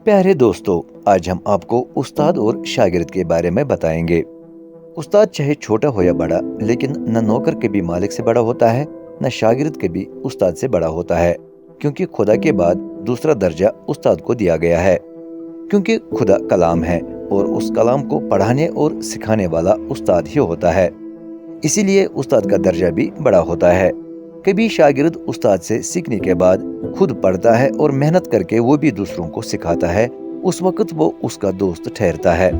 प्यारे दोस्तों, आज हम आपको उस्ताद और शागिर्द के बारे में बताएंगे। उस्ताद चाहे छोटा हो या बड़ा, लेकिन न नौकर के भी मालिक से बड़ा होता है, न शागिर्द के भी उस्ताद से बड़ा होता है, क्योंकि खुदा के बाद दूसरा दर्जा उस्ताद को दिया गया है। क्योंकि खुदा कलाम है और उस कलाम को पढ़ाने और सिखाने वाला उस्ताद ही होता है, इसीलिए उस्ताद का दर्जा भी बड़ा होता है। कभी शागिर्द उस्ताद से सीखने के बाद खुद पढ़ता है और मेहनत करके वो भी दूसरों को सिखाता है, उस वक्त वो उसका दोस्त ठहरता है।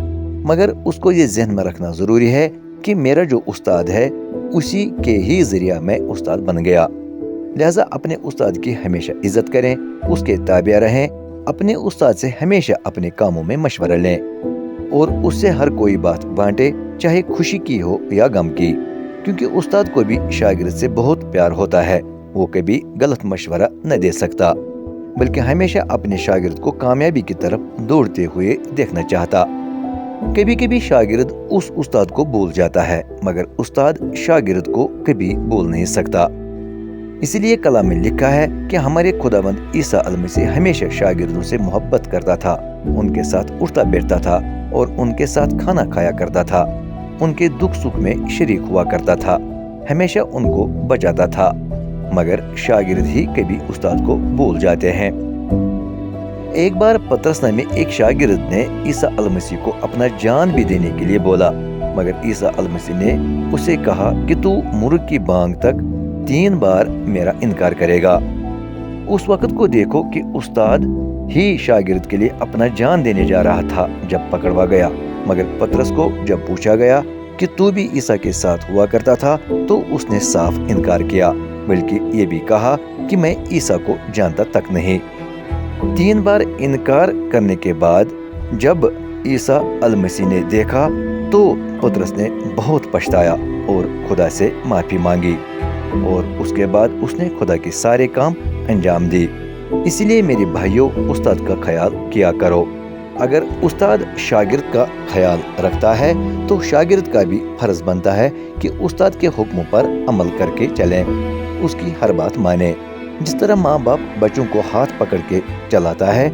मगर उसको ये ज़हन में रखना ज़रूरी है कि मेरा जो उस्ताद है उसी के ही ज़रिया मैं उस्ताद बन गया। लिहाजा अपने उस्ताद की हमेशा इज्जत करें, उसके ताबिया रहें, अपने उस्ताद से हमेशा अपने कामों में मशवरा लें और उससे हर कोई बात बांटे, चाहे खुशी की हो या गम की, क्योंकि उस्ताद को भी शागिर्द से बहुत प्यार होता है। वो कभी गलत मशवरा न दे सकता, बल्कि हमेशा अपने शागिर्द को कामयाबी की तरफ दौड़ते हुए देखना चाहता। कभी कभी शागिर्द उस उस्ताद को भूल जाता है, मगर उस्ताद शागिर्द को कभी भूल नहीं सकता। इसलिए कलाम में लिखा है कि हमारे खुदावंद ईसा अलमसीह हमेशा शागिर्दों से मोहब्बत करता था, उनके साथ उठता बैठता था और उनके साथ खाना खाया करता था, उनके दुख सुख में शरीक हुआ करता था, हमेशा उनको बचाता था। मगर शागिर्द ही कभी उस्ताद को भूल जाते हैं। एक बार पतरस नामे एक शागिर्द ने ईसा अलमसीह को अपना जान भी देने के लिए बोला, मगर ईसा अलमसीह ने उसे कहा कि तू मुर्ग की बांग तक 3 बार मेरा इनकार करेगा। उस वक्त को देखो कि उस्ताद ही शागिर्द के लिए अपना जान देने जा रहा था जब पकड़वा गया। मगर पतरस को जब पूछा गया कि तू भी ईसा के साथ हुआ करता था, तो उसने साफ इनकार किया, बल्कि ये भी कहा कि मैं ईसा को जानता तक नहीं। 3 बार इनकार करने के बाद जब ईसा अलमसीह ने देखा तो पतरस ने बहुत पछताया और खुदा से माफी मांगी और उसके बाद उसने खुदा के सारे काम अंजाम दी। इसलिए मेरे भाइयों, उस्ताद का ख्याल किया करो। अगर उस्ताद शागिर्द का ख्याल रखता है तो शागिर्द का भी फर्ज बनता है कि उस्ताद के हुक्मों पर अमल करके चलें, उसकी हर बात माने। जिस तरह माँ बाप बच्चों को हाथ पकड़ के चलाता है,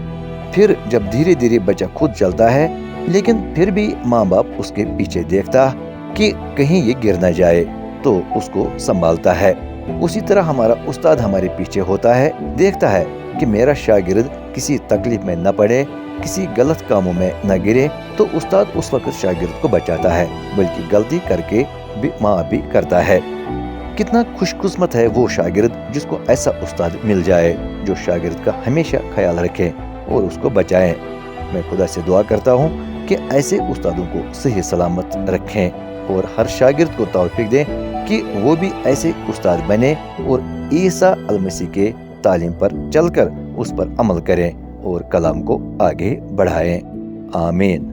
फिर जब धीरे धीरे बच्चा खुद चलता है, लेकिन फिर भी माँ बाप उसके पीछे देखता कि कहीं ये गिर न जाए, तो उसको संभालता है। उसी तरह हमारा उस्ताद हमारे पीछे होता है, देखता है कि मेरा शागिर्द किसी तकलीफ में न पड़े, किसी गलत कामों में न गिरे, तो उस्ताद उस वक्त शागिर्द को बचाता है, बल्कि गलती करके भी माफ़ भी करता है। कितना खुशकिस्मत है वो शागिर्द जिसको ऐसा उस्ताद मिल जाए जो शागिर्द का हमेशा ख्याल रखे और उसको बचाए। मैं खुदा से दुआ करता हूँ कि ऐसे उस्तादों को सही सलामत रखें और हर शागिर्द को तौफीक दें कि वो भी ऐसे उस्ताद बने और ईसा अलमसीह के तालीम पर चलकर उस पर अमल करें और कलाम को आगे बढ़ाएं। आमीन।